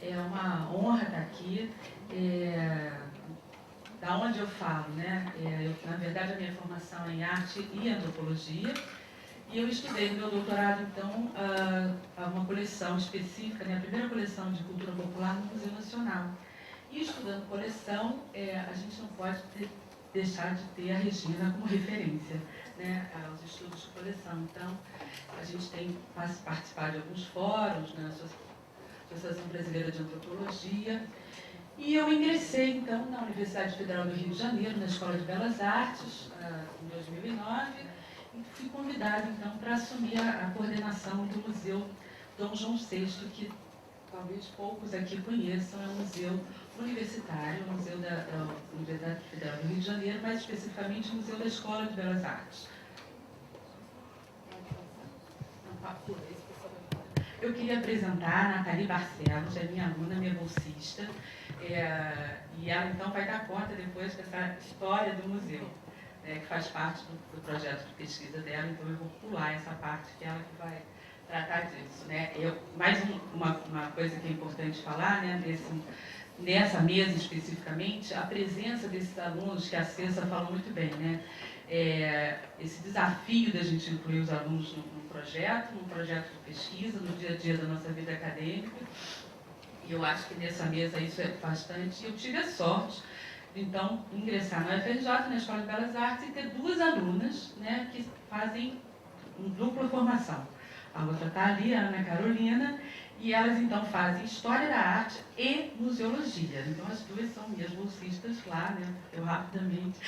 É uma honra estar aqui. Da onde eu falo, né? Na verdade, a minha formação é em arte e antropologia. E eu estudei no meu doutorado, então, uma coleção específica, né? A primeira coleção de cultura popular no Museu Nacional. E estudando coleção, a gente não pode deixar de ter a Regina como referência, né, aos estudos de coleção. Então, a gente tem participado de alguns fóruns, na Associação Brasileira de Antropologia, e eu ingressei, então, na Universidade Federal do Rio de Janeiro, na Escola de Belas Artes, em 2009, e fui convidada, então, para assumir a coordenação do Museu Dom João VI, que talvez poucos aqui conheçam, é um museu universitário, o Museu da Universidade Federal do Rio de Janeiro, mais especificamente o Museu da Escola de Belas Artes. Eu queria apresentar a Nathalie Barcelos, é minha aluna, minha bolsista, e ela então vai dar conta depois dessa história do museu, que faz parte do projeto de pesquisa dela, então eu vou pular essa parte que ela que vai tratar disso, né? Mais uma coisa que é importante falar, né, nessa mesa especificamente, a presença desses alunos, que a Cessa falou muito bem, né? Esse desafio da gente incluir os alunos num projeto de pesquisa, no dia a dia da nossa vida acadêmica, e eu acho que nessa mesa isso é bastante. Eu tive a sorte de, então, ingressar no FRJ, na Escola de Belas Artes, e ter duas alunas, né, que fazem dupla formação. A outra está ali, a Ana Carolina, e elas então fazem História da Arte e Museologia. Então as duas são minhas bolsistas lá, né? Eu rapidamente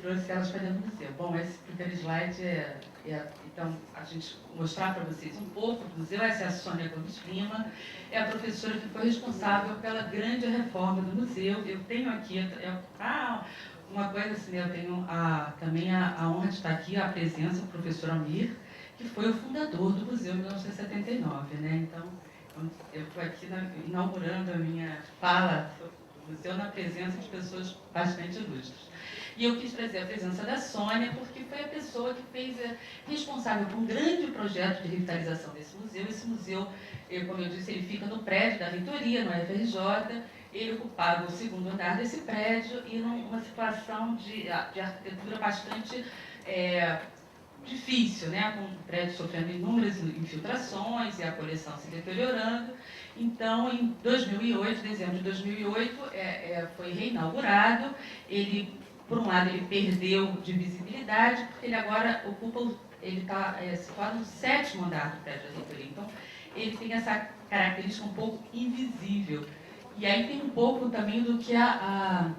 trouxe elas para dentro do museu. Bom, esse primeiro slide então, a gente mostrar para vocês um pouco do museu. Essa é a Sônia Gomes Lima, é a professora que foi responsável pela grande reforma do museu. Eu tenho aqui, uma coisa assim, eu tenho também a honra de estar aqui, a presença do professor Almir, que foi o fundador do museu em 1979, né? Então, eu estou aqui inaugurando a minha fala do museu na presença de pessoas bastante ilustres. E eu quis trazer a presença da Sônia, porque foi a pessoa que fez responsável por um grande projeto de revitalização desse museu. Esse museu, como eu disse, ele fica no prédio da reitoria, no FRJ. Ele ocupava o segundo andar desse prédio e numa situação de arquitetura bastante difícil, né? Com o prédio sofrendo inúmeras infiltrações e a coleção se deteriorando. Então, em 2008, dezembro de 2008, foi reinaugurado. Ele, por um lado, ele perdeu de visibilidade, porque ele agora ocupa, ele está situado no 7º andar do prédio da reitoria. Então, ele tem essa característica um pouco invisível. E aí tem um pouco também do que a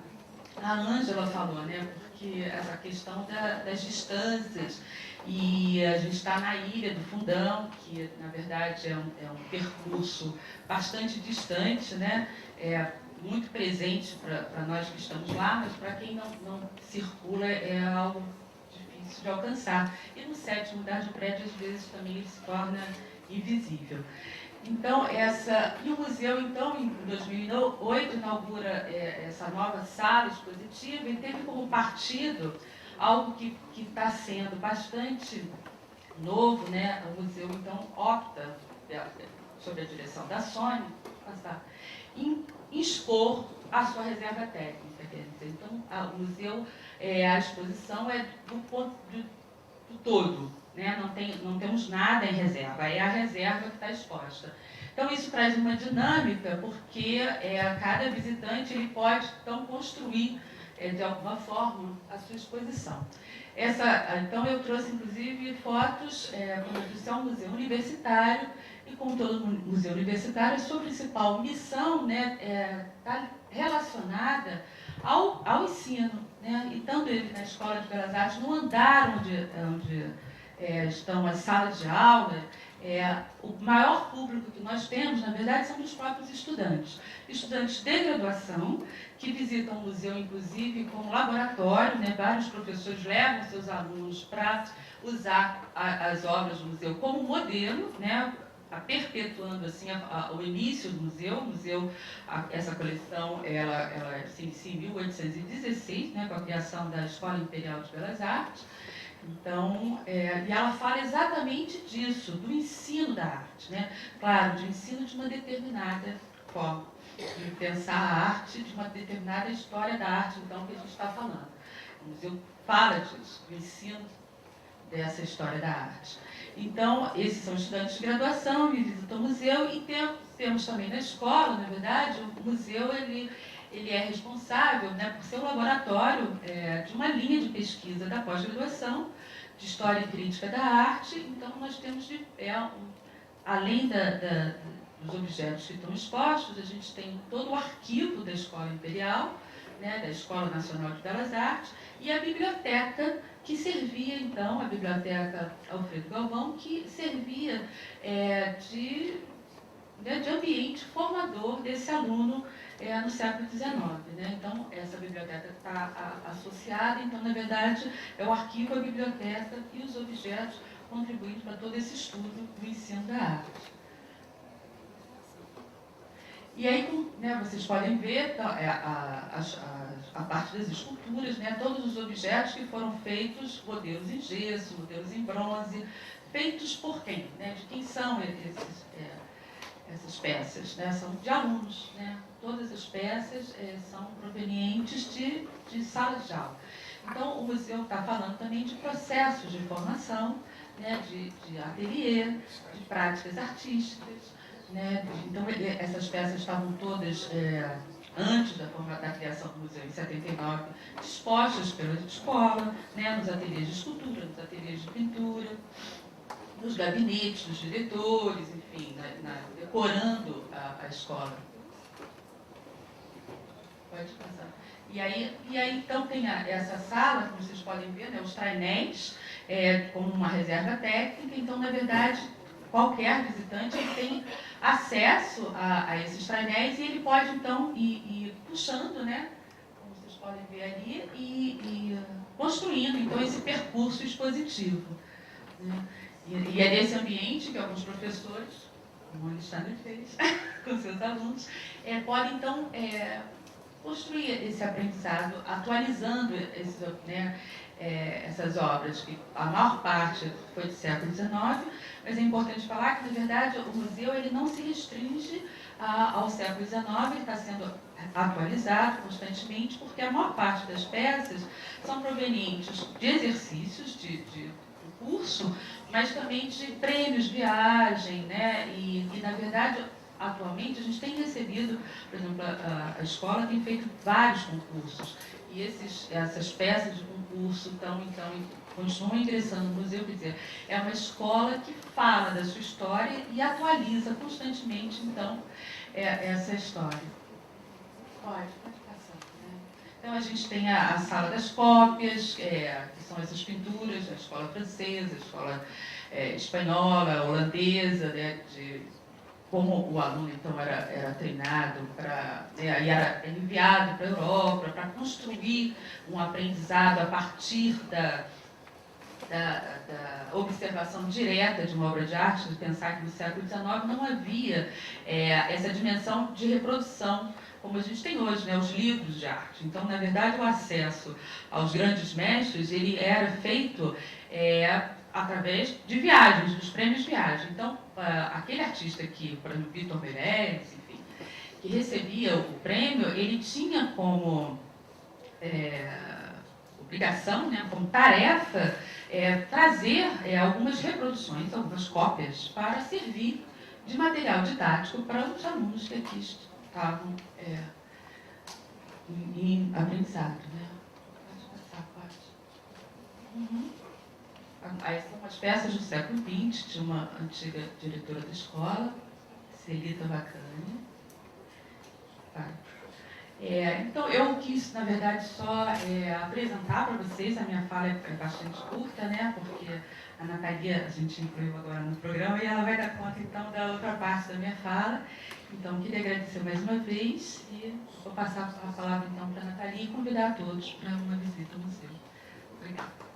Ângela falou, né? Porque essa questão das distâncias. E a gente está na Ilha do Fundão, que na verdade é um percurso bastante distante, né? Muito presente para nós que estamos lá, mas para quem não circula é algo difícil de alcançar. E no 7º andar do prédio, às vezes, também ele se torna invisível. Então, e o museu, então, em 2008, inaugura essa nova sala expositiva e teve como partido algo que está sendo bastante novo, né? O museu, então, opta, sob a direção da Sônia, em expor a sua reserva técnica. Quer dizer, então, o museu, a exposição é do todo, né? Não temos nada em reserva, é a reserva que está exposta. Então, isso traz uma dinâmica, porque cada visitante ele pode, então, construir de alguma forma, a sua exposição. Então, eu trouxe, inclusive, fotos, como eu disse, é um museu universitário, e como todo museu universitário, a sua principal missão, né, está relacionada ao ensino, né, e tanto ele na Escola de Belas Artes, no andar onde estão as salas de aula, o maior público que nós temos, na verdade, são os próprios estudantes. Estudantes de graduação, que visitam o museu, inclusive, como laboratório, né? Vários professores levam seus alunos para usar as obras do museu como modelo, né? Perpetuando assim, o início do museu. O museu, essa coleção, ela se inicia em 1816, né? Com a criação da Escola Imperial de Belas Artes. Então, e ela fala exatamente disso, do ensino da arte, né? Claro, do ensino de uma determinada forma de pensar a arte de uma determinada história da arte, então, que a gente está falando. O museu fala disso, o ensino dessa história da arte. Então, esses são estudantes de graduação, me visitam o museu, e temos também na escola, na verdade, o museu ele é responsável, né, por ser um laboratório de uma linha de pesquisa da pós-graduação, de História e Crítica da Arte. Então, nós temos, além dos objetos que estão expostos, a gente tem todo o arquivo da Escola Imperial, né, da Escola Nacional de Belas Artes, e a biblioteca, que servia, então, a Biblioteca Alfredo Galvão, que servia de ambiente formador desse aluno no século XIX. Né? Então, essa biblioteca está associada, então, na verdade, é o arquivo, a biblioteca e os objetos contribuindo para todo esse estudo do ensino da arte. E aí, né, vocês podem ver a parte das esculturas, né, todos os objetos que foram feitos, modelos em gesso, modelos em bronze, feitos por quem? Né, de quem são essas peças? Né, são de alunos. Né, todas as peças são provenientes de salas de aula. Então, o museu está falando também de processos de formação, né, de ateliê, de práticas artísticas. Né? Então, essas peças estavam todas, antes da criação do museu, em 79, dispostas pela escola, né? Nos ateliês de escultura, nos ateliês de pintura, nos gabinetes dos diretores, enfim, decorando a escola. Pode passar. E aí então, tem essa sala, como vocês podem ver, né? Os trainéis, como uma reserva técnica. Então, na verdade, qualquer visitante tem acesso a esses trainéis, e ele pode, então, ir puxando, né, como vocês podem ver ali, e construindo, então, esse percurso expositivo. Né? E é nesse ambiente que alguns professores, como o Alexandre fez com seus alunos, podem, então, construir esse aprendizado, atualizando essas obras, que a maior parte foi do século XIX, mas é importante falar que, na verdade, o museu ele não se restringe ao século XIX, ele está sendo atualizado constantemente, porque a maior parte das peças são provenientes de exercícios de curso, mas também de prêmios de viagem, né? E, na verdade, atualmente a gente tem recebido, por exemplo, a escola tem feito vários concursos, e essas peças de concurso continuam ingressando no museu. Quer dizer, é uma escola que fala da sua história e atualiza constantemente, então, essa história. Pode passar. Né? Então, a gente tem a sala das cópias, que são essas pinturas da escola francesa, escola espanhola, holandesa, né, como o aluno, então, era treinado e era enviado para a Europa para construir um aprendizado a partir da observação direta de uma obra de arte, de pensar que no século XIX não havia essa dimensão de reprodução como a gente tem hoje, né, os livros de arte. Então, na verdade, o acesso aos grandes mestres ele era feito através de viagens, dos prêmios de viagem. Então, aquele artista que, por exemplo, Victor Meirelles, enfim, que recebia o prêmio, ele tinha como obrigação, né, como tarefa, trazer algumas reproduções, algumas cópias, para servir de material didático para os alunos que aqui estavam em aprendizado. Né? Pode passar, pode. Uhum. Aí são as peças do século XX, de uma antiga diretora da escola, Celita Vacani. Então, eu quis, na verdade, só apresentar para vocês. A minha fala é bastante curta, né? Porque a Natalia, a gente incluiu agora no programa, e ela vai dar conta, então, da outra parte da minha fala. Então, queria agradecer mais uma vez e vou passar a palavra, então, para a Natalia e convidar a todos para uma visita ao museu. Obrigada.